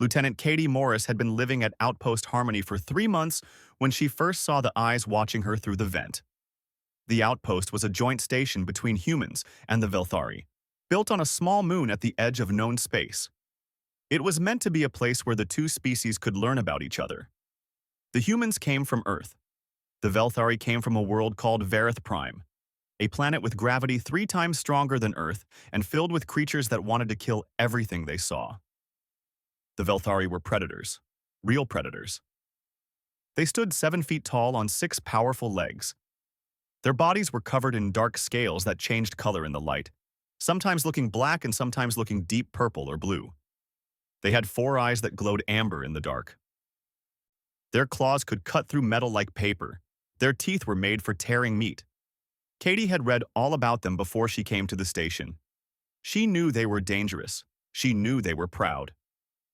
Lieutenant Katie Morris had been living at Outpost Harmony for 3 months when she first saw the eyes watching her through the vent. The outpost was a joint station between humans and the Velthari, built on a small moon at the edge of known space. It was meant to be a place where the two species could learn about each other. The humans came from Earth. The Velthari came from a world called Varith Prime, a planet with gravity 3 times stronger than Earth and filled with creatures that wanted to kill everything they saw. The Velthari were predators, real predators. They stood 7 feet tall on 6 powerful legs. Their bodies were covered in dark scales that changed color in the light, sometimes looking black and sometimes looking deep purple or blue. They had 4 eyes that glowed amber in the dark. Their claws could cut through metal like paper. Their teeth were made for tearing meat. Katie had read all about them before she came to the station. She knew they were dangerous. She knew they were proud.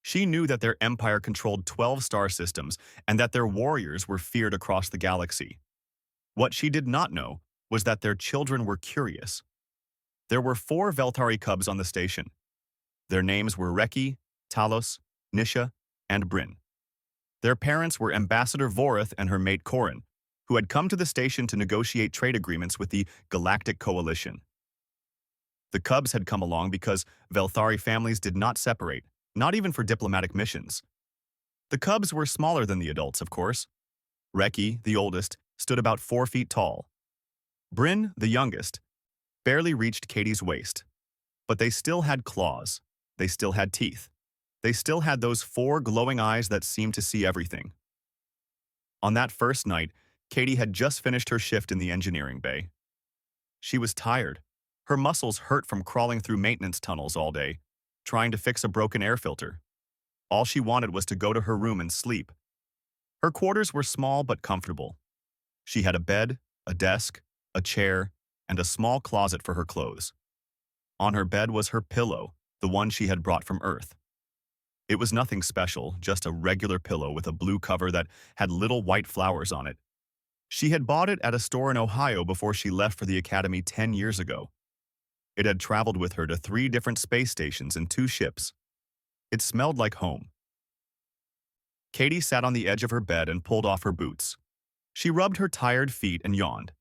She knew that their empire controlled 12 star systems and that their warriors were feared across the galaxy. What she did not know was that their children were curious. There were 4 Velthari cubs on the station. Their names were Reki, Talos, Nisha, and Bryn. Their parents were Ambassador Vorith and her mate Corin, who had come to the station to negotiate trade agreements with the Galactic Coalition. The cubs had come along because Velthari families did not separate, not even for diplomatic missions. The cubs were smaller than the adults, of course. Reki, the oldest, stood about 4 feet tall. Bryn, the youngest, barely reached Katie's waist. But they still had claws. They still had teeth. They still had those 4 glowing eyes that seemed to see everything. On that first night, Katie had just finished her shift in the engineering bay. She was tired. Her muscles hurt from crawling through maintenance tunnels all day, trying to fix a broken air filter. All she wanted was to go to her room and sleep. Her quarters were small but comfortable. She had a bed, a desk, a chair, and a small closet for her clothes. On her bed was her pillow, the one she had brought from Earth. It was nothing special, just a regular pillow with a blue cover that had little white flowers on it. She had bought it at a store in Ohio before she left for the academy 10 years ago. It had traveled with her to 3 different space stations and 2 ships. It smelled like home. Katie sat on the edge of her bed and pulled off her boots. She rubbed her tired feet and yawned.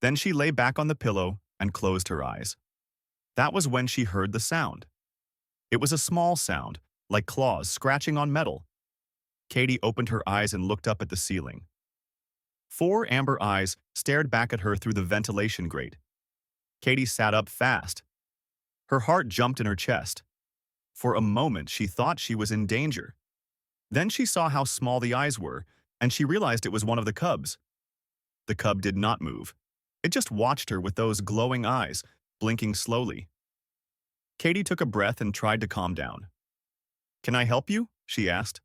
Then she lay back on the pillow and closed her eyes. That was when she heard the sound. It was a small sound, like claws scratching on metal. Katie opened her eyes and looked up at the ceiling. 4 amber eyes stared back at her through the ventilation grate. Katie sat up fast. Her heart jumped in her chest. For a moment, she thought she was in danger. Then she saw how small the eyes were, and she realized it was one of the cubs. The cub did not move. It just watched her with those glowing eyes, blinking slowly. Katie took a breath and tried to calm down. "Can I help you?" she asked.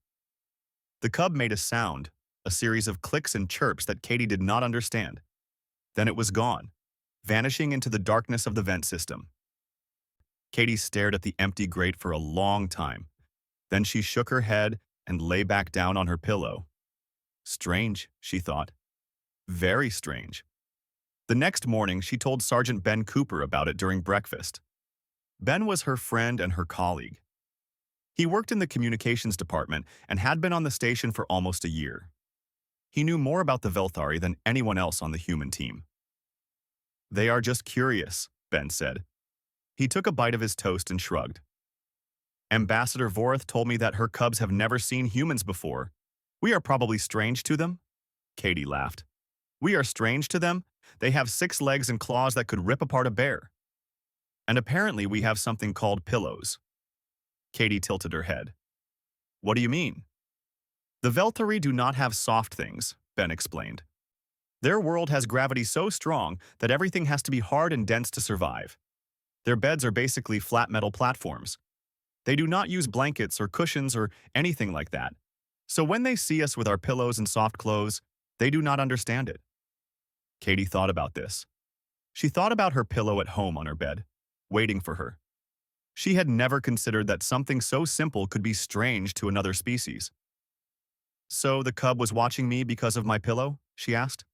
The cub made a sound, a series of clicks and chirps that Katie did not understand. Then it was gone, vanishing into the darkness of the vent system. Katie stared at the empty grate for a long time. Then she shook her head and lay back down on her pillow. Strange, she thought. Very strange. The next morning, she told Sergeant Ben Cooper about it during breakfast. Ben was her friend and her colleague. He worked in the communications department and had been on the station for almost a year. He knew more about the Velthari than anyone else on the human team. "They are just curious," Ben said. He took a bite of his toast and shrugged. "Ambassador Vorith told me that her cubs have never seen humans before. We are probably strange to them?" Katie laughed. "We are strange to them? They have 6 legs and claws that could rip apart a bear. And apparently we have something called pillows." Katie tilted her head. "What do you mean?" "The Velthari do not have soft things," Ben explained. "Their world has gravity so strong that everything has to be hard and dense to survive. Their beds are basically flat metal platforms. They do not use blankets or cushions or anything like that. So when they see us with our pillows and soft clothes, they do not understand it." Katie thought about this. She thought about her pillow at home on her bed, waiting for her. She had never considered that something so simple could be strange to another species. "So the cub was watching me because of my pillow?" she asked.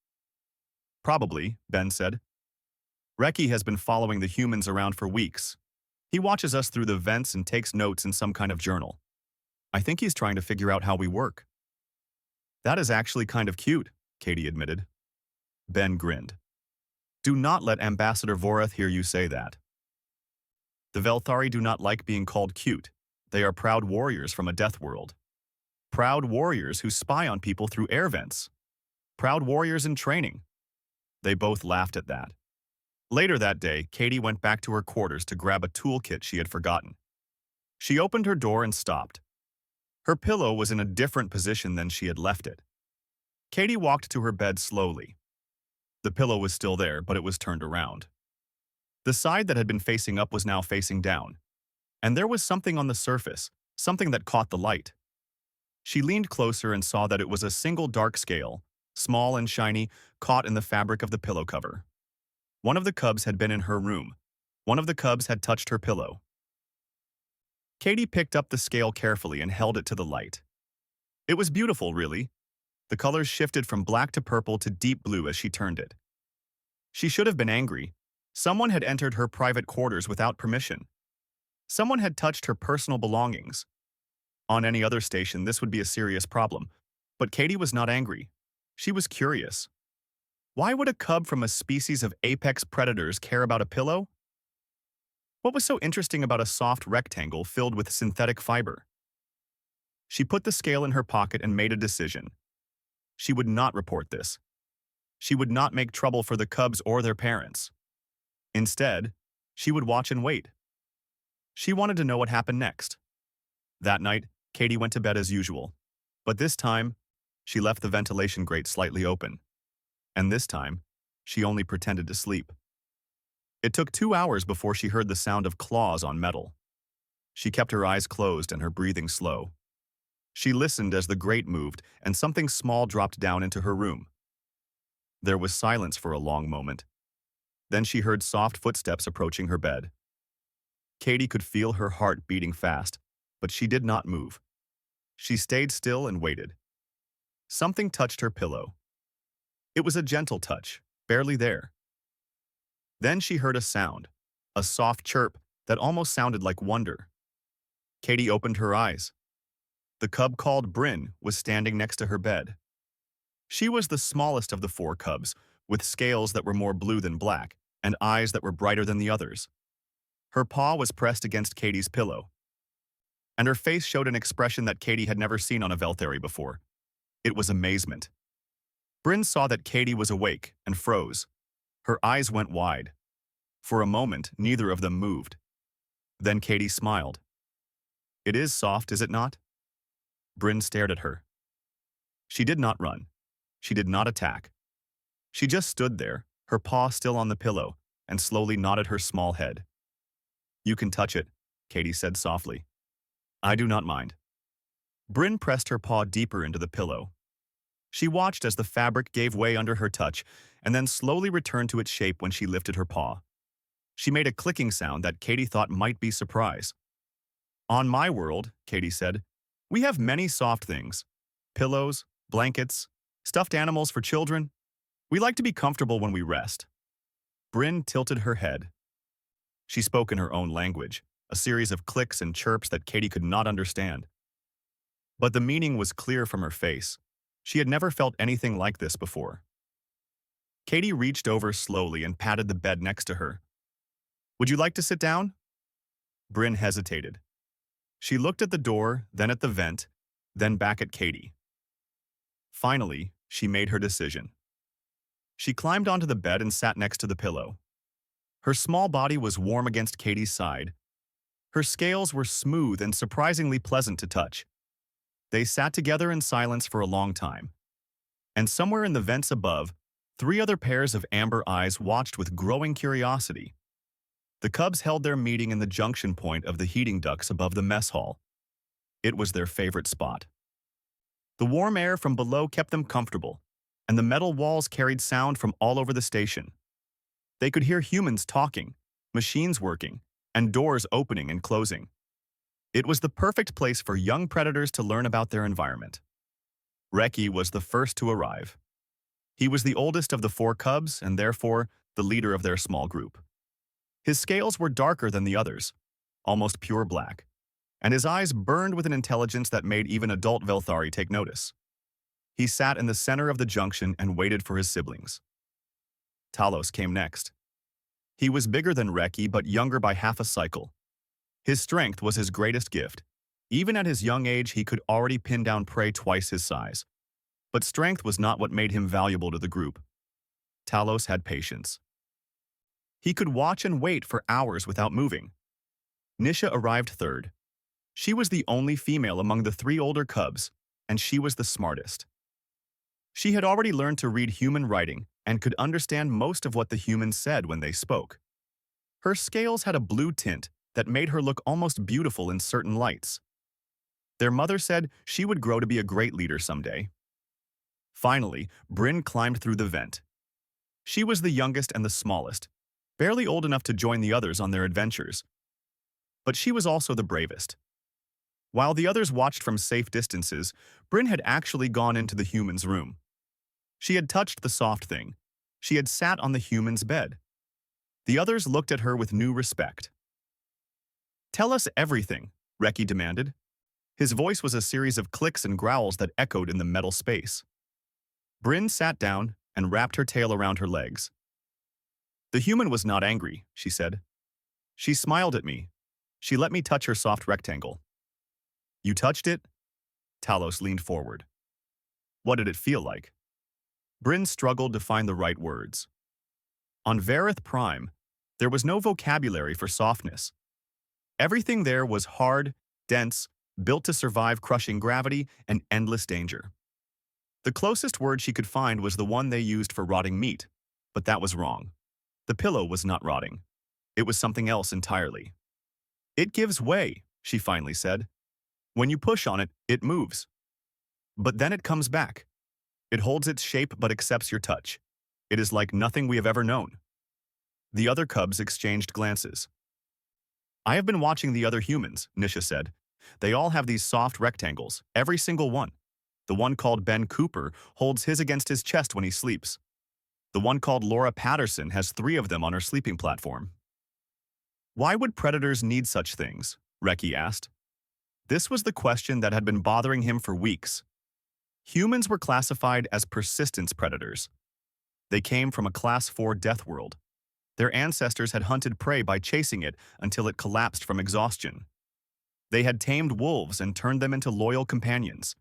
"Probably," Ben said. "Reki has been following the humans around for weeks. He watches us through the vents and takes notes in some kind of journal. I think he's trying to figure out how we work. That is actually kind of cute, Katie admitted. Ben grinned. Do not let Ambassador Voreth hear you say that. The Velthari do not like being called cute. They are proud warriors from a death world. Proud warriors who spy on people through air vents. Proud warriors in training. They both laughed at that. Later that day, Katie went back to her quarters to grab a toolkit she had forgotten. She opened her door and stopped. Her pillow was in a different position than she had left it. Katie walked to her bed slowly. The pillow was still there, but it was turned around. The side that had been facing up was now facing down, and there was something on the surface, something that caught the light. She leaned closer and saw that it was a single dark scale, small and shiny, caught in the fabric of the pillow cover. One of the cubs had been in her room. One of the cubs had touched her pillow. Katie picked up the scale carefully and held it to the light. It was beautiful, really. The colors shifted from black to purple to deep blue as she turned it. She should have been angry. Someone had entered her private quarters without permission. Someone had touched her personal belongings. On any other station, this would be a serious problem. But Katie was not angry. She was curious. Why would a cub from a species of apex predators care about a pillow? What was so interesting about a soft rectangle filled with synthetic fiber? She put the scale in her pocket and made a decision. She would not report this. She would not make trouble for the cubs or their parents. Instead, she would watch and wait. She wanted to know what happened next. That night, Katie went to bed as usual. But this time, she left the ventilation grate slightly open. And this time, she only pretended to sleep. It took 2 hours before she heard the sound of claws on metal. She kept her eyes closed and her breathing slow. She listened as the grate moved and something small dropped down into her room. There was silence for a long moment. Then she heard soft footsteps approaching her bed. Katie could feel her heart beating fast, but she did not move. She stayed still and waited. Something touched her pillow. It was a gentle touch, barely there. Then she heard a sound, a soft chirp that almost sounded like wonder. Katie opened her eyes. The cub called Bryn was standing next to her bed. She was the smallest of the 4 cubs, with scales that were more blue than black and eyes that were brighter than the others. Her paw was pressed against Katie's pillow, and her face showed an expression that Katie had never seen on a Velthari before. It was amazement. Bryn saw that Katie was awake and froze. Her eyes went wide. For a moment, neither of them moved. Then Katie smiled. It is soft, is it not? Bryn stared at her. She did not run. She did not attack. She just stood there, her paw still on the pillow, and slowly nodded her small head. You can touch it, Katie said softly. I do not mind. Bryn pressed her paw deeper into the pillow. She watched as the fabric gave way under her touch and then slowly returned to its shape when she lifted her paw. She made a clicking sound that Katie thought might be surprise. On my world, Katie said, we have many soft things. Pillows, blankets, stuffed animals for children. We like to be comfortable when we rest. Bryn tilted her head. She spoke in her own language, a series of clicks and chirps that Katie could not understand. But the meaning was clear from her face. She had never felt anything like this before. Katie reached over slowly and patted the bed next to her. Would you like to sit down? Bryn hesitated. She looked at the door, then at the vent, then back at Katie. Finally, she made her decision. She climbed onto the bed and sat next to the pillow. Her small body was warm against Katie's side. Her scales were smooth and surprisingly pleasant to touch. They sat together in silence for a long time. And somewhere in the vents above, 3 other pairs of amber eyes watched with growing curiosity. The cubs held their meeting in the junction point of the heating ducts above the mess hall. It was their favorite spot. The warm air from below kept them comfortable, and the metal walls carried sound from all over the station. They could hear humans talking, machines working, and doors opening and closing. It was the perfect place for young predators to learn about their environment. Reki was the first to arrive. He was the oldest of the 4 cubs and therefore the leader of their small group. His scales were darker than the others, almost pure black, and his eyes burned with an intelligence that made even adult Velthari take notice. He sat in the center of the junction and waited for his siblings. Talos came next. He was bigger than Reki but younger by half a cycle. His strength was his greatest gift. Even at his young age, he could already pin down prey twice his size. But strength was not what made him valuable to the group. Talos had patience. He could watch and wait for hours without moving. Nisha arrived third. She was the only female among the three older cubs, and she was the smartest. She had already learned to read human writing and could understand most of what the humans said when they spoke. Her scales had a blue tint that made her look almost beautiful in certain lights. Their mother said she would grow to be a great leader someday. Finally, Bryn climbed through the vent. She was the youngest and the smallest, barely old enough to join the others on their adventures. But she was also the bravest. While the others watched from safe distances, Bryn had actually gone into the human's room. She had touched the soft thing. She had sat on the human's bed. The others looked at her with new respect. "Tell us everything," Reki demanded. His voice was a series of clicks and growls that echoed in the metal space. Bryn sat down and wrapped her tail around her legs. "The human was not angry," she said. "She smiled at me. She let me touch her soft rectangle." "You touched it?" Talos leaned forward. "What did it feel like?" Bryn struggled to find the right words. On Vareth Prime, there was no vocabulary for softness. Everything there was hard, dense, built to survive crushing gravity and endless danger. The closest word she could find was the one they used for rotting meat, but that was wrong. The pillow was not rotting. It was something else entirely. "It gives way," she finally said. "When you push on it, it moves. But then it comes back. It holds its shape but accepts your touch. It is like nothing we have ever known." The other cubs exchanged glances. "I have been watching the other humans," Nisha said. "They all have these soft rectangles, every single one. The one called Ben Cooper holds his against his chest when he sleeps. The one called Laura Patterson has 3 of them on her sleeping platform." "Why would predators need such things?" Reki asked. This was the question that had been bothering him for weeks. Humans were classified as persistence predators. They came from a Class 4 death world. Their ancestors had hunted prey by chasing it until it collapsed from exhaustion. They had tamed wolves and turned them into loyal companions.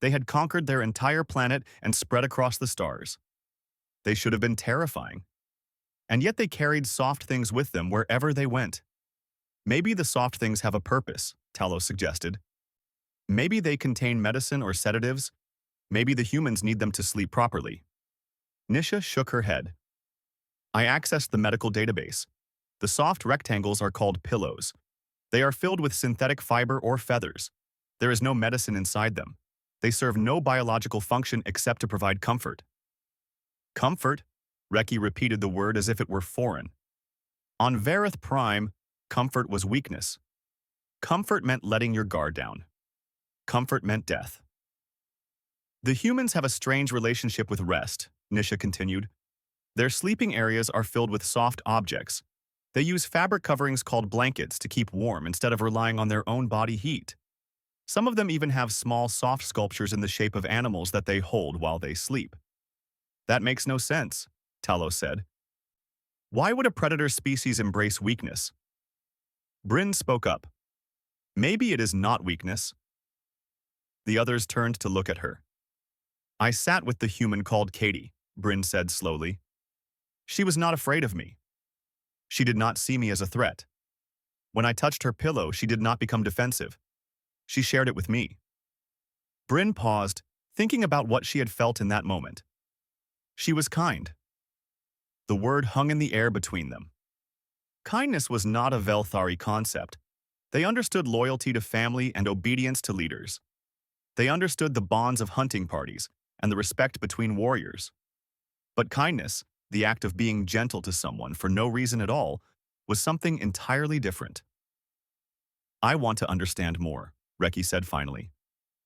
They had conquered their entire planet and spread across the stars. They should have been terrifying. And yet they carried soft things with them wherever they went. "Maybe the soft things have a purpose," Talos suggested. "Maybe they contain medicine or sedatives. Maybe the humans need them to sleep properly." Nisha shook her head. "I accessed the medical database. The soft rectangles are called pillows. They are filled with synthetic fiber or feathers. There is no medicine inside them. They serve no biological function except to provide comfort." "Comfort?" Reki repeated the word as if it were foreign. On Vareth Prime, comfort was weakness. Comfort meant letting your guard down. Comfort meant death. "The humans have a strange relationship with rest," Nisha continued. "Their sleeping areas are filled with soft objects. They use fabric coverings called blankets to keep warm instead of relying on their own body heat. Some of them even have small, soft sculptures in the shape of animals that they hold while they sleep." "That makes no sense," Talos said. "Why would a predator species embrace weakness?" Bryn spoke up. "Maybe it is not weakness." The others turned to look at her. "I sat with the human called Katie," Bryn said slowly. "She was not afraid of me. She did not see me as a threat. When I touched her pillow, she did not become defensive. She shared it with me." Bryn paused, thinking about what she had felt in that moment. She was kind. The word hung in the air between them. Kindness was not a Velthari concept. They understood loyalty to family and obedience to leaders. They understood the bonds of hunting parties and the respect between warriors. But kindness, the act of being gentle to someone for no reason at all, was something entirely different. "I want to understand more," Reki said finally.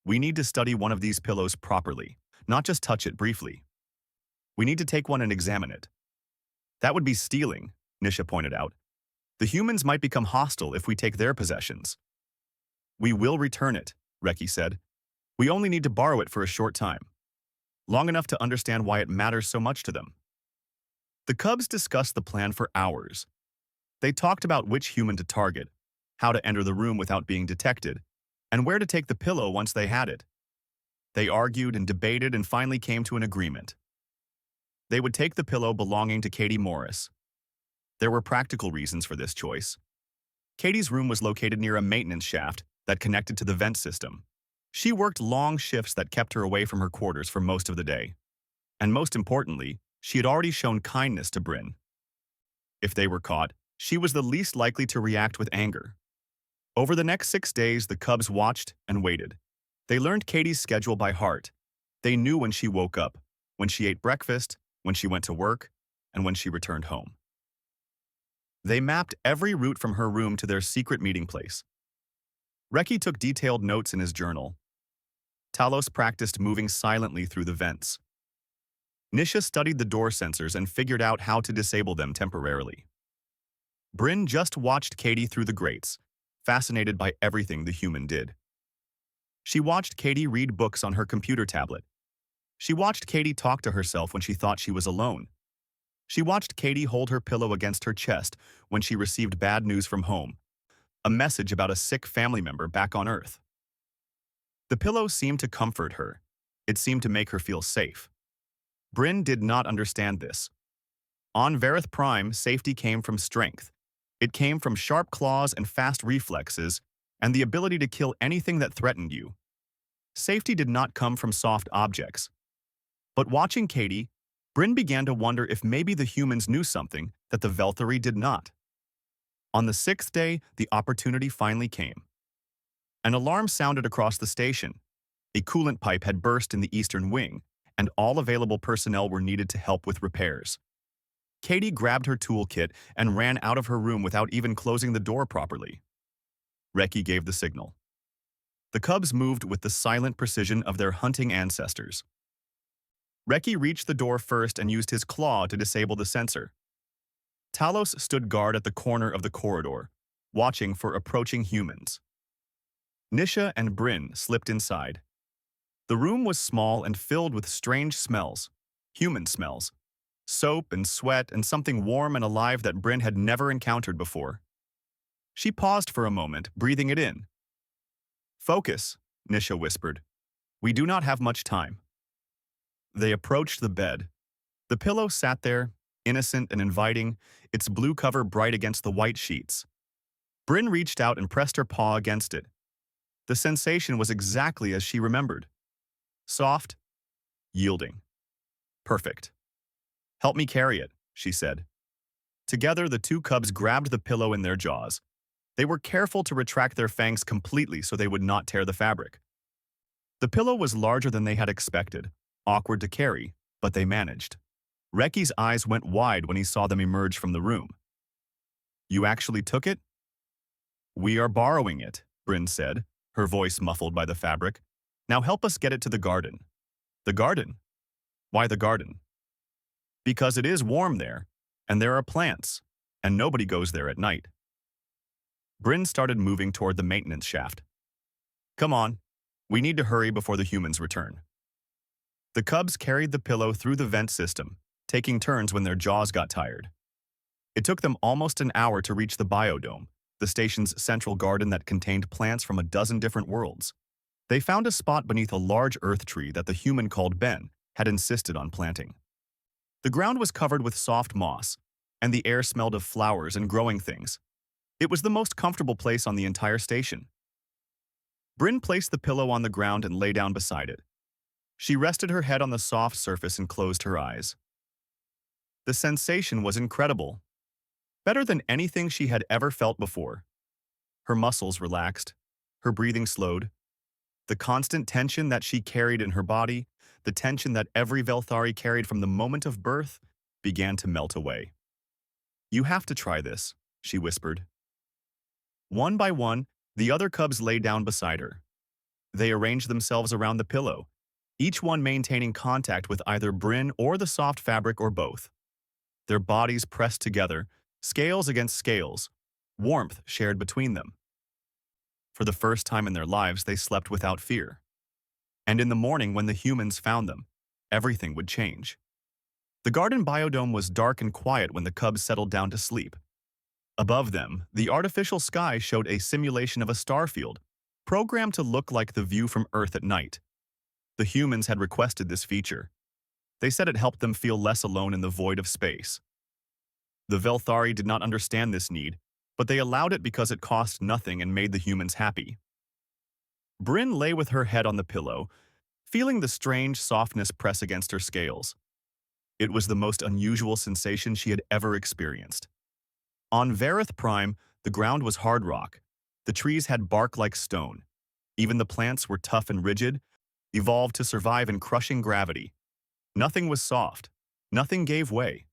"We need to study one of these pillows properly, not just touch it briefly. We need to take one and examine it." "That would be stealing," Nisha pointed out. "The humans might become hostile if we take their possessions." We will return it, Reki said. We only need to borrow it for a short time, long enough to understand why it matters so much to them. The cubs discussed the plan for hours. They talked about which human to target, how to enter the room without being detected, and where to take the pillow once they had it. They argued and debated and finally came to an agreement. They would take the pillow belonging to Katie Morris. There were practical reasons for this choice. Katie's room was located near a maintenance shaft that connected to the vent system. She worked long shifts that kept her away from her quarters for most of the day. And most importantly, she had already shown kindness to Bryn. If they were caught, she was the least likely to react with anger. Over the next 6 days, the cubs watched and waited. They learned Katie's schedule by heart. They knew when she woke up, when she ate breakfast, when she went to work, and when she returned home. They mapped every route from her room to their secret meeting place. Reki took detailed notes in his journal. Talos practiced moving silently through the vents. Nisha studied the door sensors and figured out how to disable them temporarily. Bryn just watched Katie through the grates, fascinated by everything the human did. She watched Katie read books on her computer tablet. She watched Katie talk to herself when she thought she was alone. She watched Katie hold her pillow against her chest when she received bad news from home, a message about a sick family member back on Earth. The pillow seemed to comfort her. It seemed to make her feel safe. Bryn did not understand this. On Verith Prime, safety came from strength. It came from sharp claws and fast reflexes, and the ability to kill anything that threatened you. Safety did not come from soft objects. But watching Katie, Bryn began to wonder if maybe the humans knew something that the Velthari did not. On the 6th day, the opportunity finally came. An alarm sounded across the station. A coolant pipe had burst in the eastern wing, and all available personnel were needed to help with repairs. Katie grabbed her toolkit and ran out of her room without even closing the door properly. Reki gave the signal. The cubs moved with the silent precision of their hunting ancestors. Reki reached the door first and used his claw to disable the sensor. Talos stood guard at the corner of the corridor, watching for approaching humans. Nisha and Bryn slipped inside. The room was small and filled with strange smells, human smells, soap and sweat and something warm and alive that Bryn had never encountered before. She paused for a moment, breathing it in. "Focus," Nisha whispered. "We do not have much time." They approached the bed. The pillow sat there, innocent and inviting, its blue cover bright against the white sheets. Bryn reached out and pressed her paw against it. The sensation was exactly as she remembered. Soft, yielding. Perfect. "Help me carry it," she said. Together, the two cubs grabbed the pillow in their jaws. They were careful to retract their fangs completely so they would not tear the fabric. The pillow was larger than they had expected, awkward to carry, but they managed. Reki's eyes went wide when he saw them emerge from the room. "You actually took it?" "We are borrowing it," Bryn said, her voice muffled by the fabric. "Now help us get it to the garden." "The garden? Why the garden?" "Because it is warm there, and there are plants, and nobody goes there at night." Bryn started moving toward the maintenance shaft. "Come on, we need to hurry before the humans return." The cubs carried the pillow through the vent system, taking turns when their jaws got tired. It took them almost an hour to reach the biodome, the station's central garden that contained plants from a dozen different worlds. They found a spot beneath a large earth tree that the human called Ben had insisted on planting. The ground was covered with soft moss, and the air smelled of flowers and growing things. It was the most comfortable place on the entire station. Bryn placed the pillow on the ground and lay down beside it. She rested her head on the soft surface and closed her eyes. The sensation was incredible. Better than anything she had ever felt before. Her muscles relaxed, her breathing slowed. The constant tension that she carried in her body, the tension that every Velthari carried from the moment of birth, began to melt away. "You have to try this," she whispered. One by one, the other cubs lay down beside her. They arranged themselves around the pillow, each one maintaining contact with either Bryn or the soft fabric or both. Their bodies pressed together, scales against scales, warmth shared between them. For the first time in their lives, they slept without fear. And in the morning, when the humans found them, everything would change. The garden biodome was dark and quiet when the cubs settled down to sleep. Above them, the artificial sky showed a simulation of a star field, programmed to look like the view from Earth at night. The humans had requested this feature. They said it helped them feel less alone in the void of space. The Velthari did not understand this need, but they allowed it because it cost nothing and made the humans happy. Bryn lay with her head on the pillow, feeling the strange softness press against her scales. It was the most unusual sensation she had ever experienced. On Vareth Prime, the ground was hard rock. The trees had bark like stone. Even the plants were tough and rigid, evolved to survive in crushing gravity. Nothing was soft. Nothing gave way.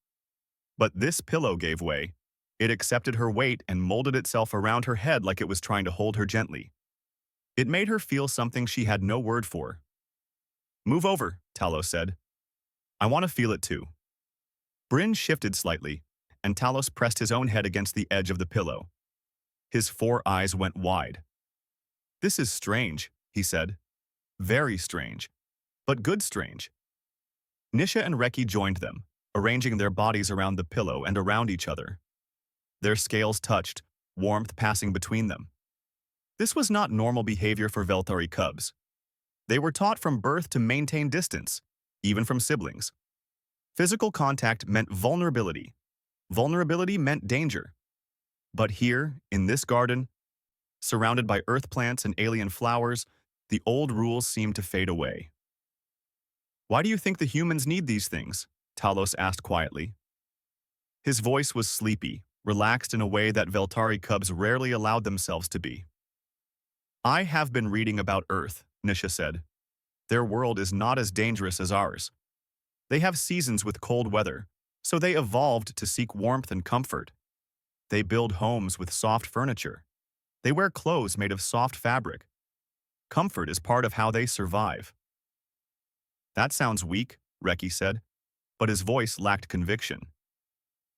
But this pillow gave way. It accepted her weight and molded itself around her head like it was trying to hold her gently. It made her feel something she had no word for. "Move over," Talos said. "I want to feel it too." Bryn shifted slightly, and Talos pressed his own head against the edge of the pillow. His 4 eyes went wide. "This is strange," he said. "Very strange. But good strange." Nisha and Reki joined them, arranging their bodies around the pillow and around each other. Their scales touched, warmth passing between them. This was not normal behavior for Velthari cubs. They were taught from birth to maintain distance, even from siblings. Physical contact meant vulnerability. Vulnerability meant danger. But here, in this garden, surrounded by earth plants and alien flowers, the old rules seemed to fade away. "Why do you think the humans need these things?" Talos asked quietly. His voice was sleepy, relaxed in a way that Velthari cubs rarely allowed themselves to be. "I have been reading about Earth," Nisha said. "Their world is not as dangerous as ours. They have seasons with cold weather, so they evolved to seek warmth and comfort. They build homes with soft furniture. They wear clothes made of soft fabric. Comfort is part of how they survive." "That sounds weak," Reki said, but his voice lacked conviction.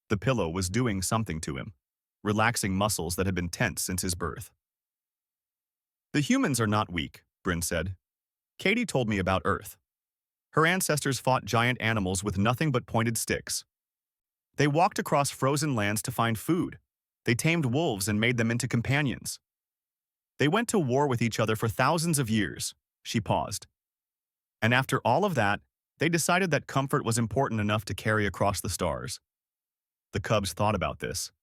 The pillow was doing something to him, relaxing muscles that had been tense since his birth. "The humans are not weak," Bryn said. "Katie told me about Earth. Her ancestors fought giant animals with nothing but pointed sticks. They walked across frozen lands to find food. They tamed wolves and made them into companions. They went to war with each other for thousands of years." She paused. "And after all of that, they decided that comfort was important enough to carry across the stars." The cubs thought about this.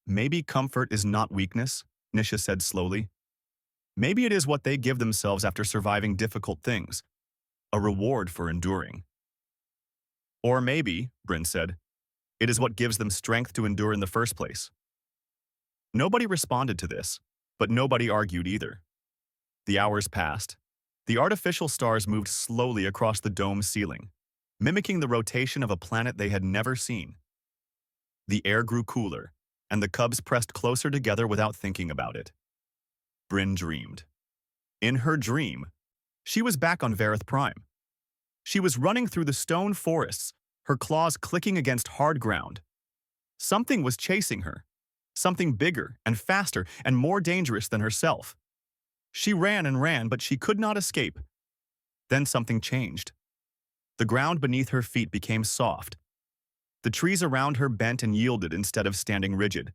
"Maybe comfort is not weakness," Nisha said slowly. "Maybe it is what they give themselves after surviving difficult things, a reward for enduring." "Or maybe," Bryn said, "it is what gives them strength to endure in the first place." Nobody responded to this, but nobody argued either. The hours passed. The artificial stars moved slowly across the dome's ceiling, mimicking the rotation of a planet they had never seen. The air grew cooler, and the cubs pressed closer together without thinking about it. Bryn dreamed. In her dream, she was back on Vareth Prime. She was running through the stone forests, her claws clicking against hard ground. Something was chasing her, something bigger and faster and more dangerous than herself. She ran and ran, but she could not escape. Then something changed. The ground beneath her feet became soft. The trees around her bent and yielded instead of standing rigid.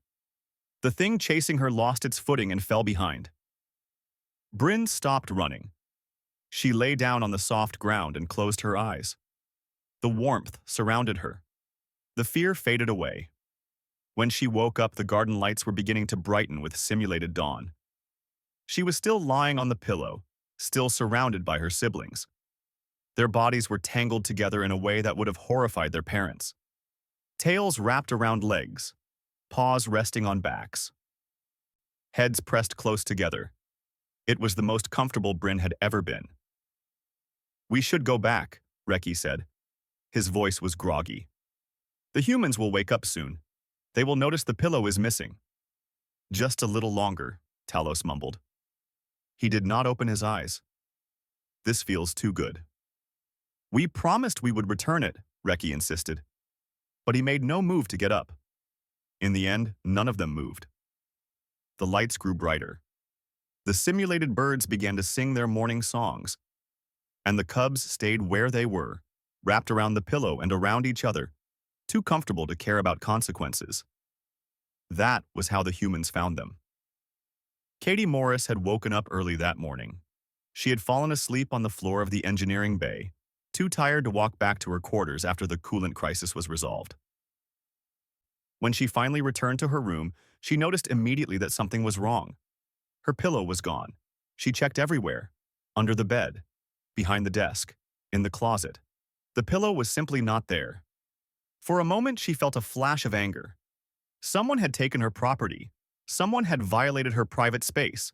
The thing chasing her lost its footing and fell behind. Bryn stopped running. She lay down on the soft ground and closed her eyes. The warmth surrounded her. The fear faded away. When she woke up, the garden lights were beginning to brighten with simulated dawn. She was still lying on the pillow, still surrounded by her siblings. Their bodies were tangled together in a way that would have horrified their parents. Tails wrapped around legs, paws resting on backs. Heads pressed close together. It was the most comfortable Bryn had ever been. "We should go back," Reki said. His voice was groggy. "The humans will wake up soon. They will notice the pillow is missing." "Just a little longer," Talos mumbled. He did not open his eyes. "This feels too good." "We promised we would return it," Reki insisted. But he made no move to get up. In the end, none of them moved. The lights grew brighter. The simulated birds began to sing their morning songs, and the cubs stayed where they were, wrapped around the pillow and around each other, too comfortable to care about consequences. That was how the humans found them. Katie Morris had woken up early that morning. She had fallen asleep on the floor of the engineering bay, too tired to walk back to her quarters after the coolant crisis was resolved. When she finally returned to her room, she noticed immediately that something was wrong. Her pillow was gone. She checked everywhere, under the bed, behind the desk, in the closet. The pillow was simply not there. For a moment, she felt a flash of anger. Someone had taken her property. Someone had violated her private space.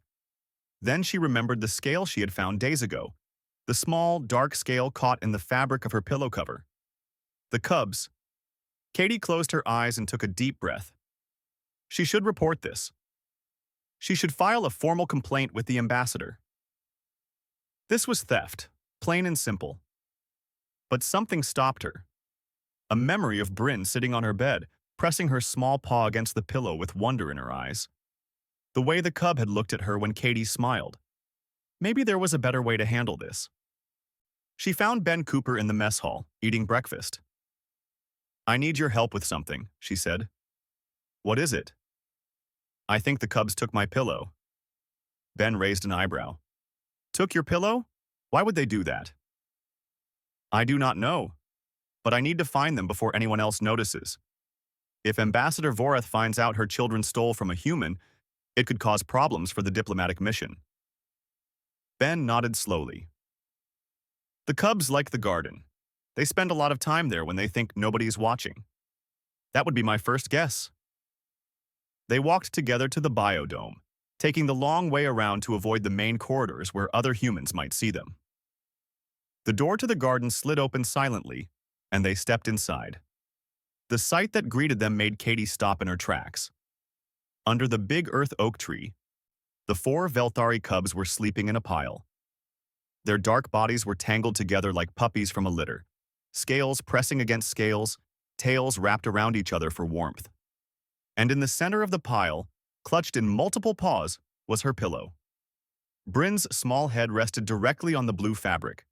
Then she remembered the scale she had found days ago, the small, dark scale caught in the fabric of her pillow cover. The cubs. Katie closed her eyes and took a deep breath. She should report this. She should file a formal complaint with the ambassador. This was theft, plain and simple. But something stopped her. A memory of Bryn sitting on her bed, pressing her small paw against the pillow with wonder in her eyes. The way the cub had looked at her when Katie smiled. Maybe there was a better way to handle this. She found Ben Cooper in the mess hall, eating breakfast. "I need your help with something," she said. "What is it?" "I think the cubs took my pillow." Ben raised an eyebrow. "Took your pillow? Why would they do that?" "I do not know, but I need to find them before anyone else notices. If Ambassador Vorath finds out her children stole from a human, it could cause problems for the diplomatic mission." Ben nodded slowly. "The cubs like the garden. They spend a lot of time there when they think nobody's watching. That would be my first guess." They walked together to the biodome, taking the long way around to avoid the main corridors where other humans might see them. The door to the garden slid open silently, and they stepped inside. The sight that greeted them made Katie stop in her tracks. Under the big earth oak tree, the 4 Velthari cubs were sleeping in a pile. Their dark bodies were tangled together like puppies from a litter, scales pressing against scales, tails wrapped around each other for warmth. And in the center of the pile, clutched in multiple paws, was her pillow. Bryn's small head rested directly on the blue fabric.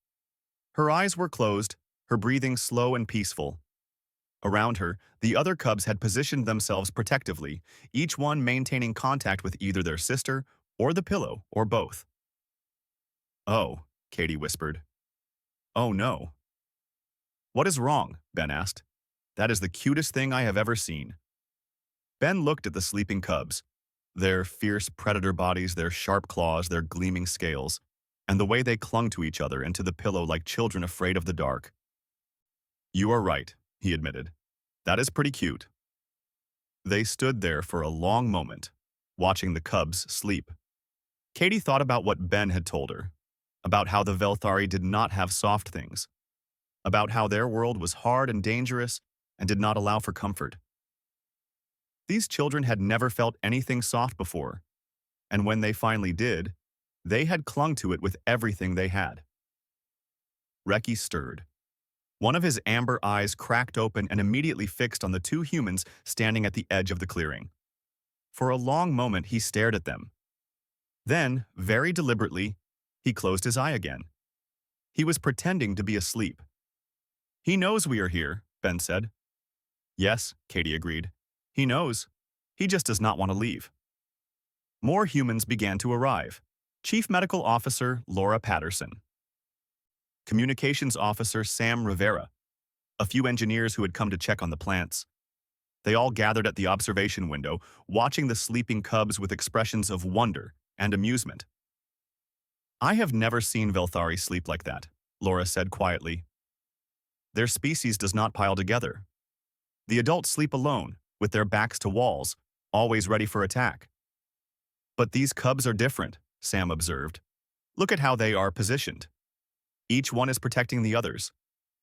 Her eyes were closed, her breathing slow and peaceful. Around her, the other cubs had positioned themselves protectively, each one maintaining contact with either their sister or the pillow or both. "Oh," Katie whispered. "Oh no." "What is wrong?" Ben asked. "That is the cutest thing I have ever seen." Ben looked at the sleeping cubs, their fierce predator bodies, their sharp claws, their gleaming scales, and the way they clung to each other and to the pillow like children afraid of the dark. "You are right," he admitted. "That is pretty cute." They stood there for a long moment, watching the cubs sleep. Katie thought about what Ben had told her, about how the Velthari did not have soft things, about how their world was hard and dangerous and did not allow for comfort. These children had never felt anything soft before, and when they finally did, they had clung to it with everything they had. Reki stirred. One of his amber eyes cracked open and immediately fixed on the 2 humans standing at the edge of the clearing. For a long moment, he stared at them. Then, very deliberately, he closed his eye again. He was pretending to be asleep. "He knows we are here," Ben said. "Yes," Katie agreed. "He knows. He just does not want to leave." More humans began to arrive. Chief Medical Officer Laura Patterson, Communications Officer Sam Rivera, a few engineers who had come to check on the plants. They all gathered at the observation window, watching the sleeping cubs with expressions of wonder and amusement. "I have never seen Velthari sleep like that," Laura said quietly. "Their species does not pile together. The adults sleep alone, with their backs to walls, always ready for attack." "But these cubs are different," Sam observed. "Look at how they are positioned. Each one is protecting the others.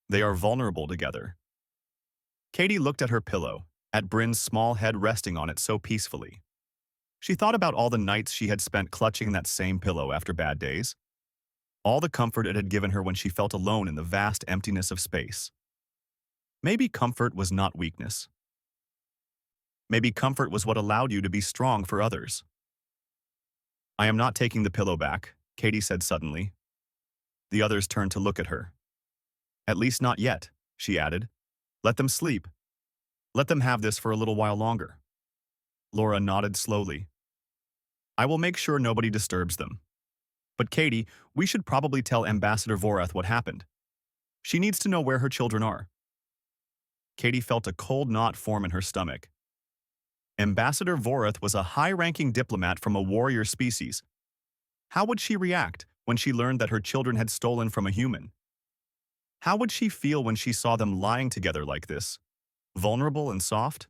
They are vulnerable together." Katie looked at her pillow, at Bryn's small head resting on it so peacefully. She thought about all the nights she had spent clutching that same pillow after bad days. All the comfort it had given her when she felt alone in the vast emptiness of space. Maybe comfort was not weakness. Maybe comfort was what allowed you to be strong for others. I am not taking the pillow back, Katie said suddenly. The others turned to look at her. At least not yet, she added. Let them sleep. Let them have this for a little while longer. Laura nodded slowly. I will make sure nobody disturbs them. But Katie, we should probably tell Ambassador Vorath what happened. She needs to know where her children are. Katie felt a cold knot form in her stomach. Ambassador Vorath was a high-ranking diplomat from a warrior species. How would she react when she learned that her children had stolen from a human? How would she feel when she saw them lying together like this, vulnerable and soft?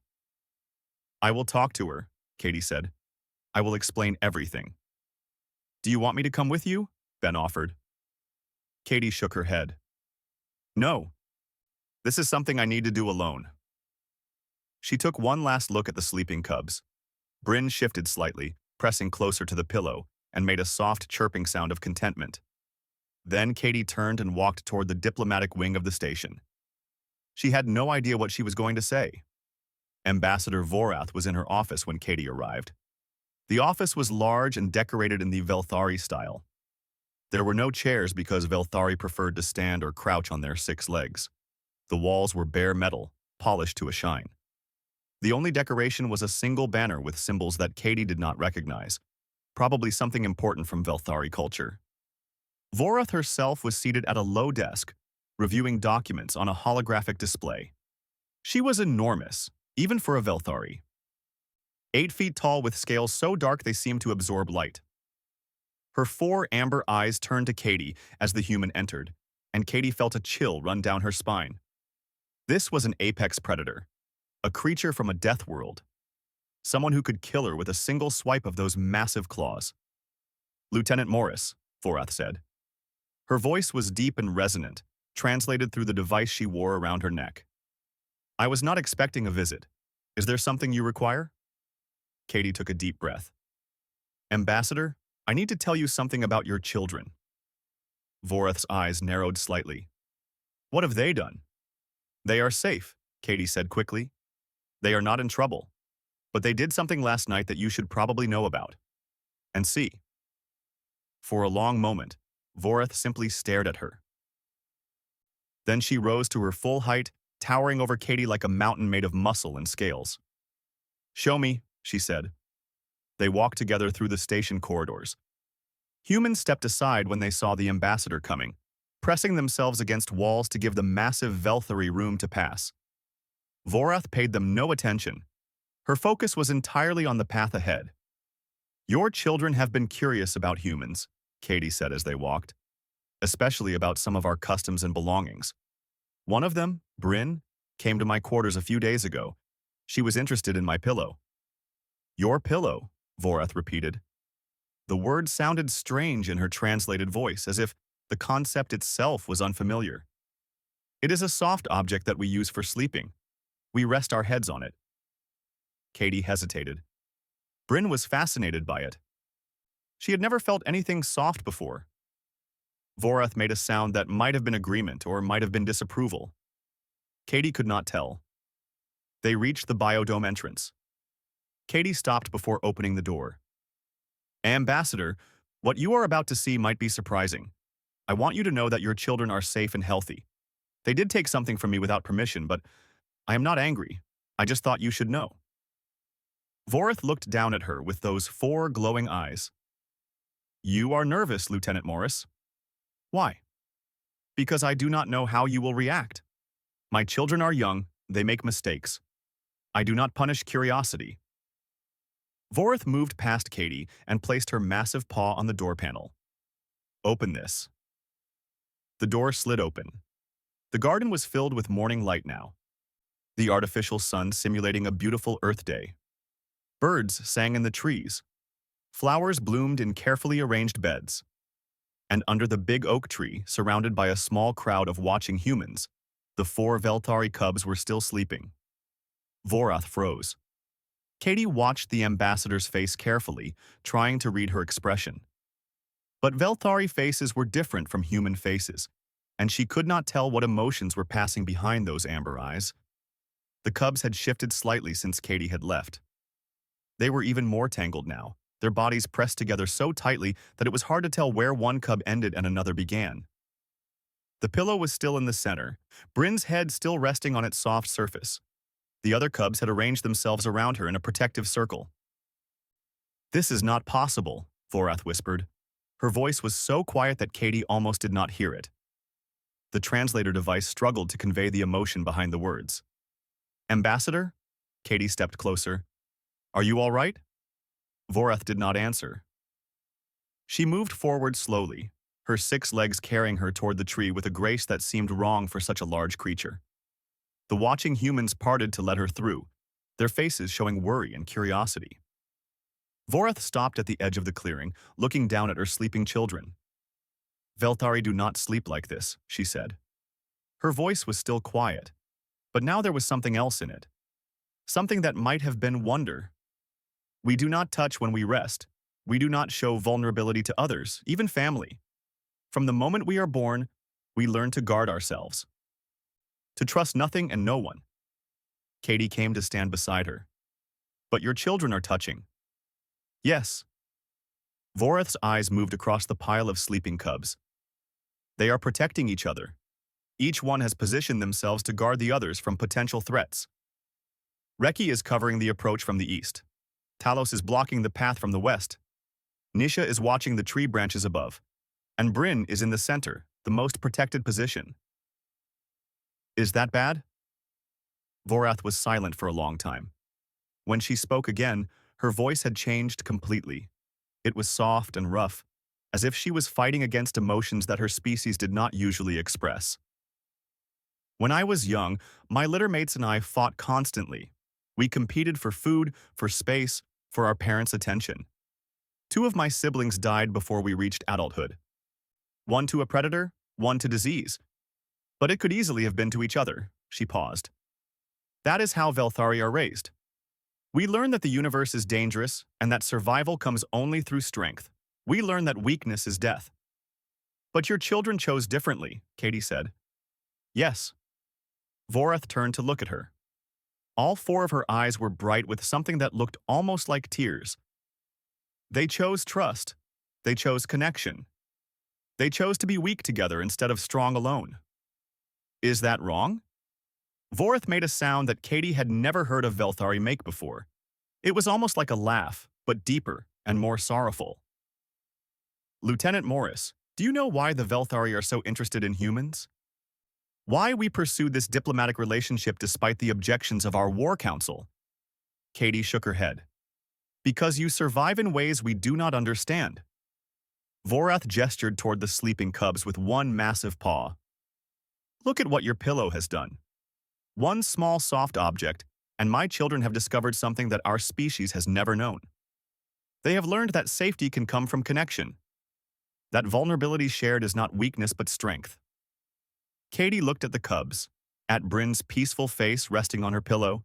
I will talk to her, Katie said. I will explain everything. Do you want me to come with you? Ben offered. Katie shook her head. No. This is something I need to do alone. She took one last look at the sleeping cubs. Bryn shifted slightly, pressing closer to the pillow, and made a soft chirping sound of contentment. Then Katie turned and walked toward the diplomatic wing of the station. She had no idea what she was going to say. Ambassador Vorath was in her office when Katie arrived. The office was large and decorated in the Velthari style. There were no chairs because Velthari preferred to stand or crouch on their 6 legs. The walls were bare metal, polished to a shine. The only decoration was a single banner with symbols that Katie did not recognize, probably something important from Velthari culture. Vorath herself was seated at a low desk, reviewing documents on a holographic display. She was enormous, even for a Velthari. 8 feet tall with scales so dark they seemed to absorb light. Her 4 amber eyes turned to Katie as the human entered, and Katie felt a chill run down her spine. This was an apex predator, a creature from a death world. Someone who could kill her with a single swipe of those massive claws. Lieutenant Morris, Vorath said. Her voice was deep and resonant, translated through the device she wore around her neck. I was not expecting a visit. Is there something you require? Katie took a deep breath. Ambassador, I need to tell you something about your children. Vorath's eyes narrowed slightly. What have they done? They are safe, Katie said quickly. They are not in trouble. But they did something last night that you should probably know about. And see. For a long moment, Vorath simply stared at her. Then she rose to her full height, towering over Katie like a mountain made of muscle and scales. Show me, she said. They walked together through the station corridors. Humans stepped aside when they saw the ambassador coming, pressing themselves against walls to give the massive Velthari room to pass. Vorath paid them no attention. Her focus was entirely on the path ahead. Your children have been curious about humans, Katie said as they walked, especially about some of our customs and belongings. One of them, Bryn, came to my quarters a few days ago. She was interested in my pillow. Your pillow, Vorath repeated. The word sounded strange in her translated voice, as if the concept itself was unfamiliar. It is a soft object that we use for sleeping. We rest our heads on it. Katie hesitated. Bryn was fascinated by it. She had never felt anything soft before. Vorath made a sound that might have been agreement or might have been disapproval. Katie could not tell. They reached the biodome entrance. Katie stopped before opening the door. Ambassador, what you are about to see might be surprising. I want you to know that your children are safe and healthy. They did take something from me without permission, but I am not angry. I just thought you should know. Vorath looked down at her with those 4 glowing eyes. You are nervous, Lieutenant Morris. Why? Because I do not know how you will react. My children are young, they make mistakes. I do not punish curiosity. Vorath moved past Katie and placed her massive paw on the door panel. Open this. The door slid open. The garden was filled with morning light now. The artificial sun simulating a beautiful Earth day. Birds sang in the trees. Flowers bloomed in carefully arranged beds. And under the big oak tree, surrounded by a small crowd of watching humans, the 4 Velthari cubs were still sleeping. Vorath froze. Katie watched the ambassador's face carefully, trying to read her expression. But Velthari faces were different from human faces, and she could not tell what emotions were passing behind those amber eyes. The cubs had shifted slightly since Katie had left. They were even more tangled now, their bodies pressed together so tightly that it was hard to tell where one cub ended and another began. The pillow was still in the center, Bryn's head still resting on its soft surface. The other cubs had arranged themselves around her in a protective circle. "This is not possible," Vorath whispered. Her voice was so quiet that Katie almost did not hear it. The translator device struggled to convey the emotion behind the words. "Ambassador?" Katie stepped closer. "Are you all right?" Vorath did not answer. She moved forward slowly, her 6 legs carrying her toward the tree with a grace that seemed wrong for such a large creature. The watching humans parted to let her through, their faces showing worry and curiosity. Vorath stopped at the edge of the clearing, looking down at her sleeping children. "Velthari do not sleep like this," she said. Her voice was still quiet, but now there was something else in it. Something that might have been wonder. "We do not touch when we rest. We do not show vulnerability to others, even family. From the moment we are born, we learn to guard ourselves. To trust nothing and no one." Katie came to stand beside her. "But your children are touching." "Yes." Vorath's eyes moved across the pile of sleeping cubs. "They are protecting each other. Each one has positioned themselves to guard the others from potential threats. Reki is covering the approach from the east. Talos is blocking the path from the west. Nisha is watching the tree branches above. And Bryn is in the center, the most protected position." "Is that bad?" Vorath was silent for a long time. When she spoke again, her voice had changed completely. It was soft and rough, as if she was fighting against emotions that her species did not usually express. "When I was young, my littermates and I fought constantly. We competed for food, for space, for our parents' attention. 2 of my siblings died before we reached adulthood. One to a predator, one to disease. But it could easily have been to each other." She paused. "That is how Velthari are raised. We learn that the universe is dangerous and that survival comes only through strength. We learn that weakness is death." "But your children chose differently," Katie said. "Yes." Vorath turned to look at her. All 4 of her eyes were bright with something that looked almost like tears. "They chose trust. They chose connection. They chose to be weak together instead of strong alone." "Is that wrong?" Vorath made a sound that Katie had never heard of Velthari make before. It was almost like a laugh, but deeper and more sorrowful. "Lieutenant Morris, do you know why the Velthari are so interested in humans? Why we pursued this diplomatic relationship despite the objections of our war council?" Katie shook her head. "Because you survive in ways we do not understand." Vorath gestured toward the sleeping cubs with one massive paw. "Look at what your pillow has done. One small soft object, and my children have discovered something that our species has never known. They have learned that safety can come from connection. That vulnerability shared is not weakness but strength." Katie looked at the cubs, at Bryn's peaceful face resting on her pillow,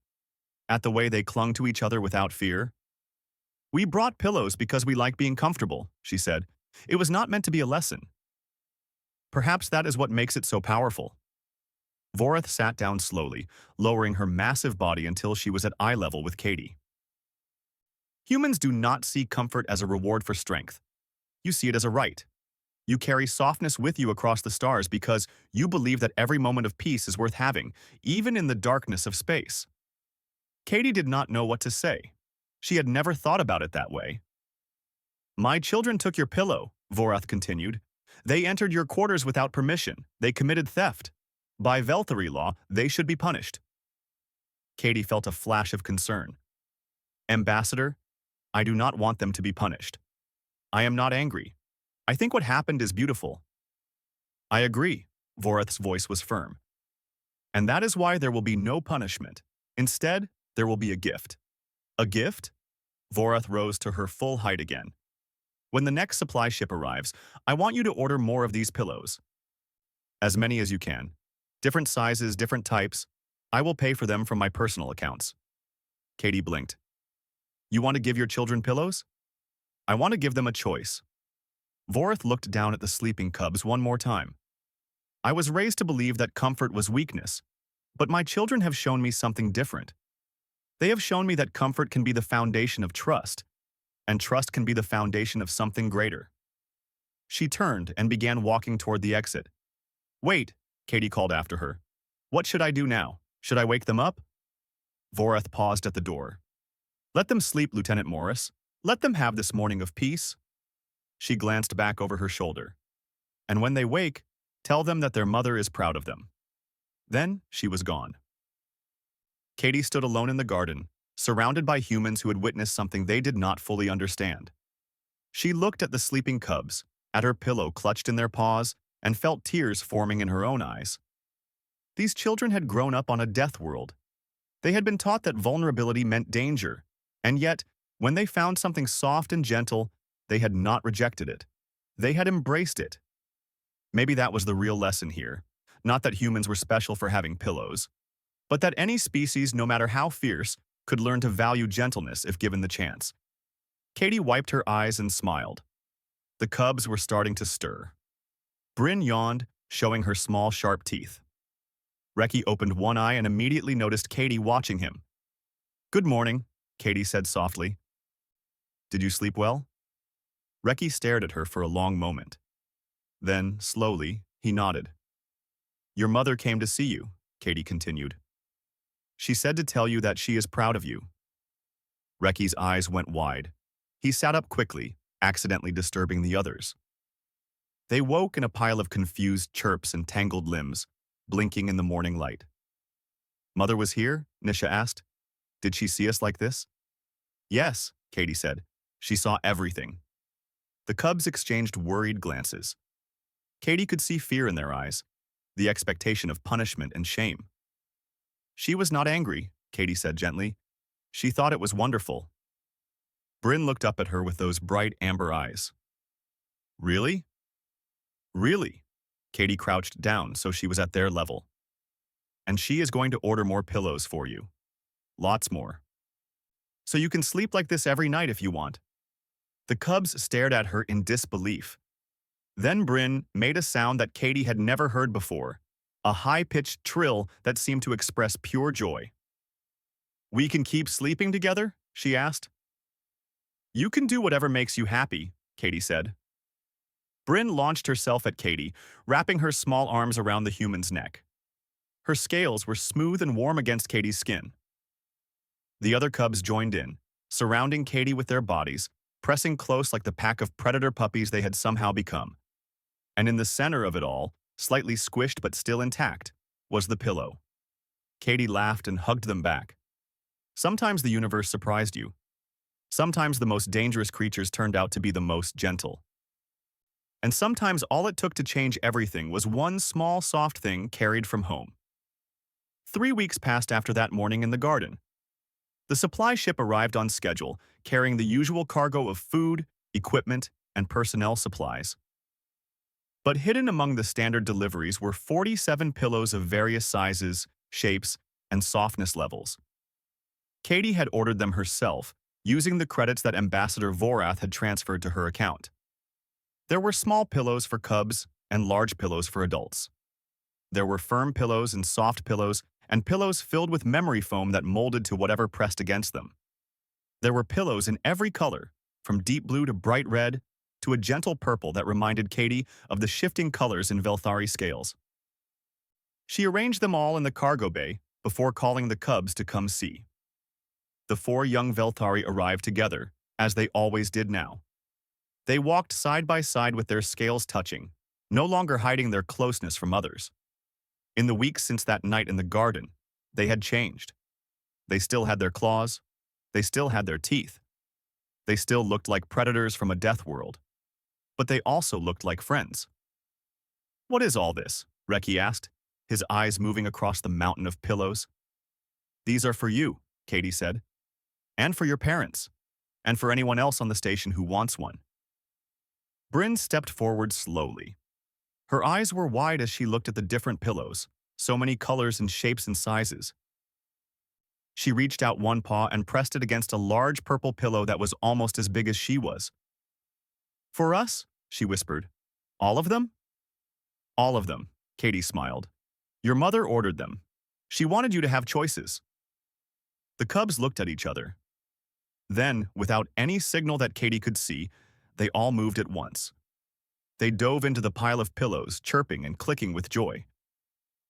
at the way they clung to each other without fear. "We brought pillows because we like being comfortable," she said. "It was not meant to be a lesson." "Perhaps that is what makes it so powerful." Vorath sat down slowly, lowering her massive body until she was at eye level with Katie. "Humans do not see comfort as a reward for strength. You see it as a right. You carry softness with you across the stars because you believe that every moment of peace is worth having, even in the darkness of space." Katie did not know what to say. She had never thought about it that way. "My children took your pillow," Vorath continued. "They entered your quarters without permission. They committed theft. By Velthari law, they should be punished." Katie felt a flash of concern. "Ambassador, I do not want them to be punished. I am not angry. I think what happened is beautiful." "I agree," Vorath's voice was firm. "And that is why there will be no punishment. Instead, there will be a gift." "A gift?" Vorath rose to her full height again. "When the next supply ship arrives, I want you to order more of these pillows. As many as you can. Different sizes, different types. I will pay for them from my personal accounts." Katie blinked. "You want to give your children pillows?" "I want to give them a choice." Vorath looked down at the sleeping cubs one more time. "I was raised to believe that comfort was weakness, but my children have shown me something different. They have shown me that comfort can be the foundation of trust, and trust can be the foundation of something greater. She turned and began walking toward the exit. Wait, Katie called after her. What should I do now? Should I wake them up? Vorath paused at the door. Let them sleep, Lieutenant Morris. Let them have this morning of peace. She glanced back over her shoulder. And when they wake, tell them that their mother is proud of them. Then she was gone. Katie stood alone in the garden, surrounded by humans who had witnessed something they did not fully understand. She looked at the sleeping cubs, at her pillow clutched in their paws, and felt tears forming in her own eyes. These children had grown up on a death world. They had been taught that vulnerability meant danger, and yet, when they found something soft and gentle, they had not rejected it. They had embraced it. Maybe that was the real lesson here. Not that humans were special for having pillows, but that any species, no matter how fierce, could learn to value gentleness if given the chance. Katie wiped her eyes and smiled. The cubs were starting to stir. Bryn yawned, showing her small, sharp teeth. Reki opened one eye and immediately noticed Katie watching him. Good morning, Katie said softly. Did you sleep well? Reki stared at her for a long moment. Then, slowly, he nodded. Your mother came to see you, Katie continued. She said to tell you that she is proud of you. Reki's eyes went wide. He sat up quickly, accidentally disturbing the others. They woke in a pile of confused chirps and tangled limbs, blinking in the morning light. Mother was here? Nisha asked. Did she see us like this? Yes, Katie said. She saw everything. The cubs exchanged worried glances. Katie could see fear in their eyes, the expectation of punishment and shame. She was not angry, Katie said gently. She thought it was wonderful. Bryn looked up at her with those bright amber eyes. Really? Really? Katie crouched down so she was at their level. And she is going to order more pillows for you. Lots more. So you can sleep like this every night if you want. The cubs stared at her in disbelief. Then Bryn made a sound that Katie had never heard before, a high-pitched trill that seemed to express pure joy. We can keep sleeping together? She asked. You can do whatever makes you happy, Katie said. Bryn launched herself at Katie, wrapping her small arms around the human's neck. Her scales were smooth and warm against Katie's skin. The other cubs joined in, surrounding Katie with their bodies, pressing close like the pack of predator puppies they had somehow become. And in the center of it all, slightly squished but still intact, was the pillow. Katie laughed and hugged them back. Sometimes the universe surprised you. Sometimes the most dangerous creatures turned out to be the most gentle. And sometimes all it took to change everything was one small, soft thing carried from home. 3 weeks passed after that morning in the garden. The supply ship arrived on schedule, carrying the usual cargo of food, equipment, and personnel supplies. But hidden among the standard deliveries were 47 pillows of various sizes, shapes, and softness levels. Katie had ordered them herself, using the credits that Ambassador Vorath had transferred to her account. There were small pillows for cubs and large pillows for adults. There were firm pillows and soft pillows, and pillows filled with memory foam that molded to whatever pressed against them. There were pillows in every color, from deep blue to bright red, to a gentle purple that reminded Katie of the shifting colors in Velthari scales. She arranged them all in the cargo bay before calling the cubs to come see. The 4 young Velthari arrived together, as they always did now. They walked side by side with their scales touching, no longer hiding their closeness from others. In the weeks since that night in the garden, they had changed. They still had their claws. They still had their teeth. They still looked like predators from a death world. But they also looked like friends. What is all this? Reki asked, his eyes moving across the mountain of pillows. These are for you, Katie said. And for your parents. And for anyone else on the station who wants one. Bryn stepped forward slowly. Her eyes were wide as she looked at the different pillows, so many colors and shapes and sizes. She reached out one paw and pressed it against a large purple pillow that was almost as big as she was. For us, she whispered. All of them? All of them, Katie smiled. Your mother ordered them. She wanted you to have choices. The cubs looked at each other. Then, without any signal that Katie could see, they all moved at once. They dove into the pile of pillows, chirping and clicking with joy.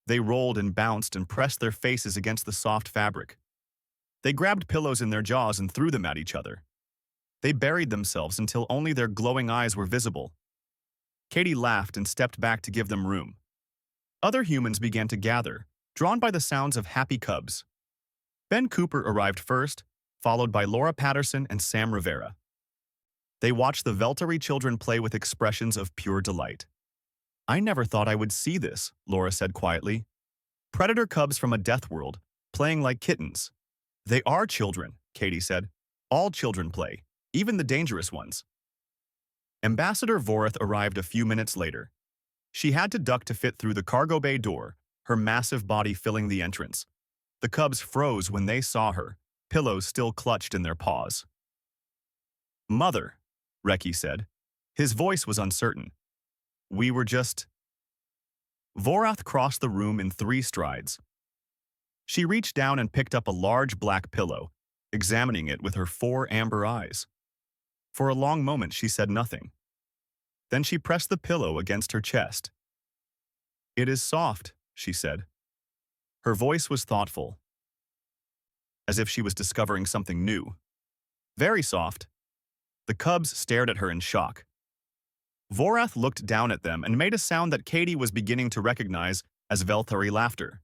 They rolled and bounced and pressed their faces against the soft fabric. They grabbed pillows in their jaws and threw them at each other. They buried themselves until only their glowing eyes were visible. Katie laughed and stepped back to give them room. Other humans began to gather, drawn by the sounds of happy cubs. Ben Cooper arrived first, followed by Laura Patterson and Sam Rivera. They watched the Veltari children play with expressions of pure delight. "I never thought I would see this," Laura said quietly. "Predator cubs from a death world, playing like kittens." "They are children," Katie said. "All children play, even the dangerous ones." Ambassador Vorath arrived a few minutes later. She had to duck to fit through the cargo bay door, her massive body filling the entrance. The cubs froze when they saw her, pillows still clutched in their paws. "Mother," Reki said. His voice was uncertain. "We were just—" Vorath crossed the room in 3 strides. She reached down and picked up a large black pillow, examining it with her 4 amber eyes. For a long moment she said nothing. Then she pressed the pillow against her chest. "It is soft," she said. Her voice was thoughtful, as if she was discovering something new. "Very soft." The cubs stared at her in shock. Vorath looked down at them and made a sound that Katie was beginning to recognize as Velthari laughter.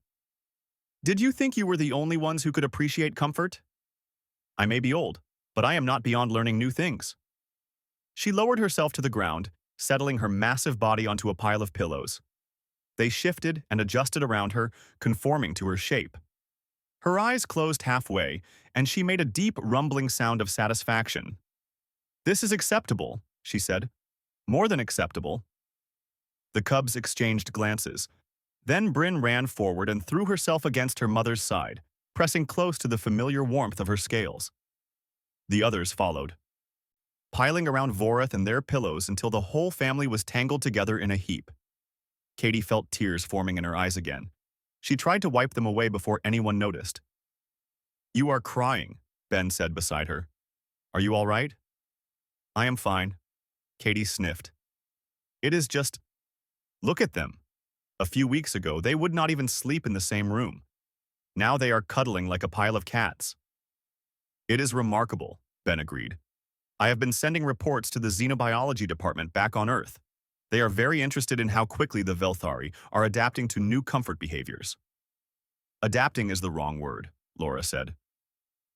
"Did you think you were the only ones who could appreciate comfort? I may be old, but I am not beyond learning new things." She lowered herself to the ground, settling her massive body onto a pile of pillows. They shifted and adjusted around her, conforming to her shape. Her eyes closed halfway, and she made a deep rumbling sound of satisfaction. "This is acceptable," she said. "More than acceptable." The cubs exchanged glances. Then Bryn ran forward and threw herself against her mother's side, pressing close to the familiar warmth of her scales. The others followed, piling around Vorath and their pillows until the whole family was tangled together in a heap. Katie felt tears forming in her eyes again. She tried to wipe them away before anyone noticed. "You are crying," Ben said beside her. "Are you all right?" "I am fine," Katie sniffed. "It is just... look at them. A few weeks ago, they would not even sleep in the same room. Now they are cuddling like a pile of cats." "It is remarkable," Ben agreed. "I have been sending reports to the xenobiology department back on Earth. They are very interested in how quickly the Velthari are adapting to new comfort behaviors." "Adapting is the wrong word," Laura said.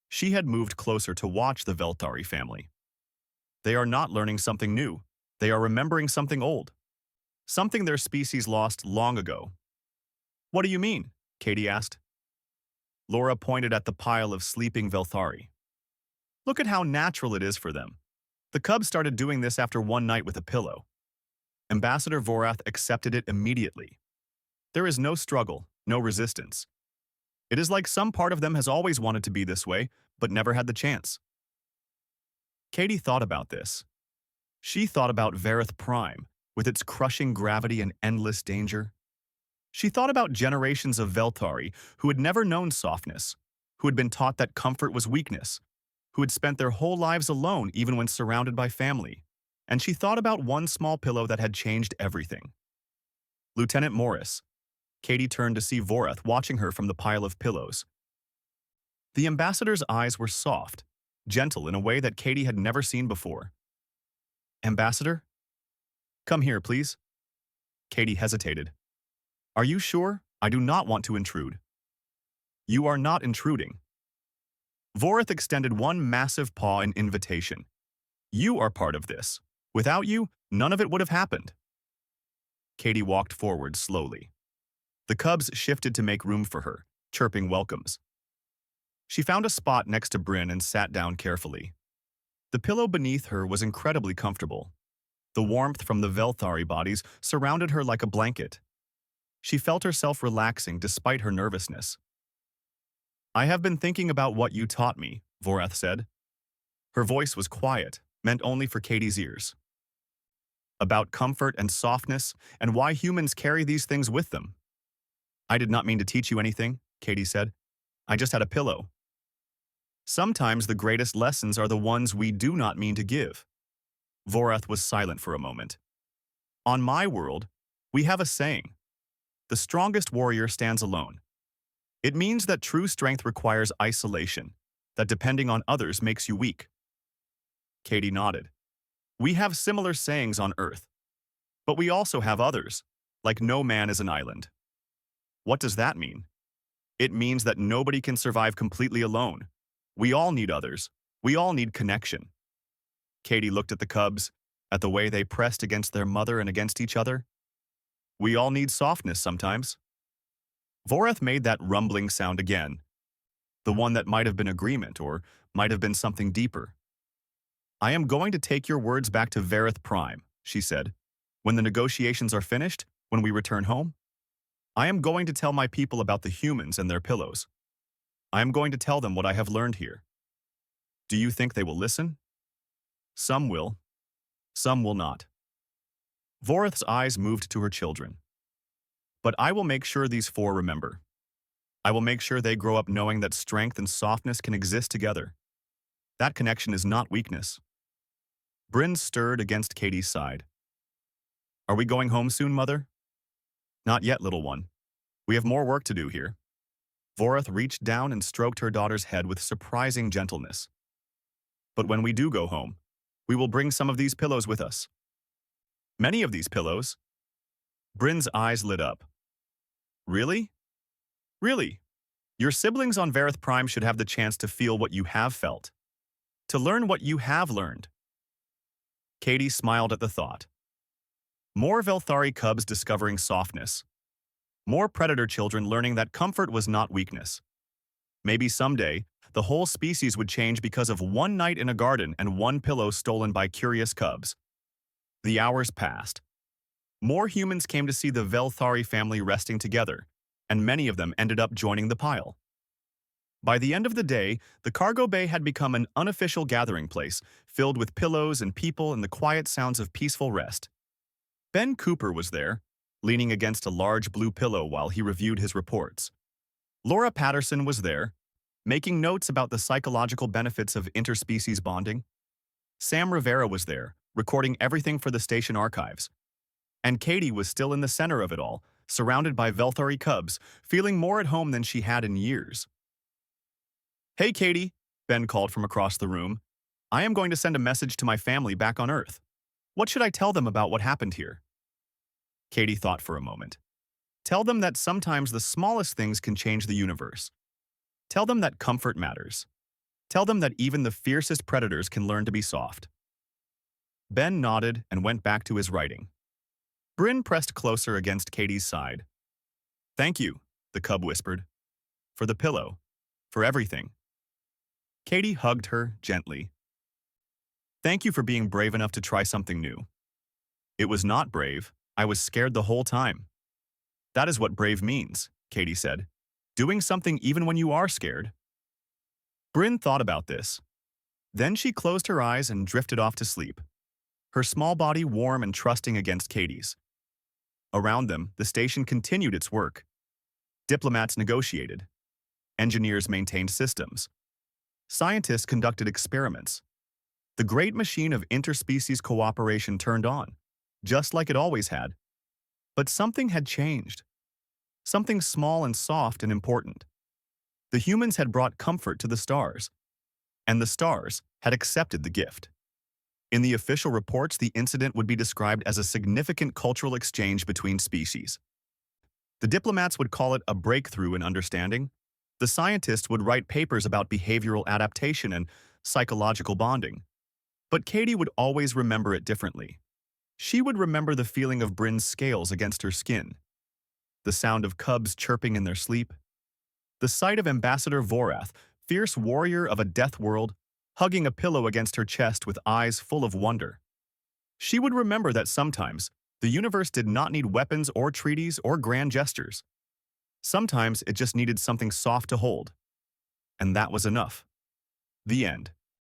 She had moved closer to watch the Velthari family. "They are not learning something new. They are remembering something old. Something their species lost long ago." "What do you mean?" Katie asked. Laura pointed at the pile of sleeping Velthari. "Look at how natural it is for them. The cubs started doing this after one night with a pillow." Ambassador Vorath accepted it immediately. "There is no struggle, no resistance. It is like some part of them has always wanted to be this way, but never had the chance." Katie thought about this. She thought about Varith Prime, with its crushing gravity and endless danger. She thought about generations of Velthari who had never known softness, who had been taught that comfort was weakness, who had spent their whole lives alone even when surrounded by family. And she thought about one small pillow that had changed everything. "Lieutenant Morris." Katie turned to see Vorath watching her from the pile of pillows. The ambassador's eyes were soft, gentle in a way that Katie had never seen before. "Ambassador? Come here, please." Katie hesitated. "Are you sure? I do not want to intrude." "You are not intruding." Vorath extended one massive paw in invitation. "You are part of this. Without you, none of it would have happened." Katie walked forward slowly. The cubs shifted to make room for her, chirping welcomes. She found a spot next to Bryn and sat down carefully. The pillow beneath her was incredibly comfortable. The warmth from the Velthari bodies surrounded her like a blanket. She felt herself relaxing despite her nervousness. "I have been thinking about what you taught me," Vorath said. Her voice was quiet, meant only for Katie's ears. "About comfort and softness and why humans carry these things with them." "I did not mean to teach you anything," Katie said. "I just had a pillow." Sometimes the greatest lessons are the ones we do not mean to give. Vorath was silent for a moment. On my world, we have a saying, the strongest warrior stands alone. It means that true strength requires isolation, that depending on others makes you weak. Katie nodded. We have similar sayings on Earth, but we also have others, like no man is an island. What does that mean? It means that nobody can survive completely alone. We all need others. We all need connection. Katie looked at the cubs, at the way they pressed against their mother and against each other. We all need softness sometimes. Vorath made that rumbling sound again, the one that might have been agreement or might have been something deeper. I am going to take your words back to Vareth Prime, she said. When the negotiations are finished, when we return home, I am going to tell my people about the humans and their pillows. I am going to tell them what I have learned here. Do you think they will listen? Some will. Some will not. Vorath's eyes moved to her children. But I will make sure these four remember. I will make sure they grow up knowing that strength and softness can exist together. That connection is not weakness. Bryn stirred against Katie's side. Are we going home soon, Mother? Not yet, little one. We have more work to do here. Vorath reached down and stroked her daughter's head with surprising gentleness. But when we do go home, we will bring some of these pillows with us. Many of these pillows? Bryn's eyes lit up. Really? Really? Your siblings on Vareth Prime should have the chance to feel what you have felt. To learn what you have learned. Katie smiled at the thought. More Velthari cubs discovering softness. More predator children learning that comfort was not weakness. Maybe someday, the whole species would change because of one night in a garden and one pillow stolen by curious cubs. The hours passed. More humans came to see the Velthari family resting together, and many of them ended up joining the pile. By the end of the day, the cargo bay had become an unofficial gathering place, filled with pillows and people and the quiet sounds of peaceful rest. Ben Cooper was there, leaning against a large blue pillow while he reviewed his reports. Laura Patterson was there, making notes about the psychological benefits of interspecies bonding. Sam Rivera was there, recording everything for the station archives. And Katie was still in the center of it all, surrounded by Velthari cubs, feeling more at home than she had in years. Hey, Katie, Ben called from across the room. I am going to send a message to my family back on Earth. What should I tell them about what happened here? Katie thought for a moment. Tell them that sometimes the smallest things can change the universe. Tell them that comfort matters. Tell them that even the fiercest predators can learn to be soft. Ben nodded and went back to his writing. Bryn pressed closer against Katie's side. Thank you, the cub whispered. For the pillow. For everything. Katie hugged her gently. Thank you for being brave enough to try something new. It was not brave. I was scared the whole time. That is what brave means, Katie said. Doing something even when you are scared. Bryn thought about this. Then she closed her eyes and drifted off to sleep, her small body warm and trusting against Katie's. Around them, the station continued its work. Diplomats negotiated. Engineers maintained systems. Scientists conducted experiments. The great machine of interspecies cooperation turned on, just like it always had. But something had changed. Something small and soft and important. The humans had brought comfort to the stars, and the stars had accepted the gift. In the official reports, the incident would be described as a significant cultural exchange between species. The diplomats would call it a breakthrough in understanding. The scientists would write papers about behavioral adaptation and psychological bonding. But Katie would always remember it differently. She would remember the feeling of Bryn's scales against her skin, the sound of cubs chirping in their sleep, the sight of Ambassador Vorath, fierce warrior of a death world, hugging a pillow against her chest with eyes full of wonder. She would remember that sometimes the universe did not need weapons or treaties or grand gestures. Sometimes it just needed something soft to hold. And that was enough. The end.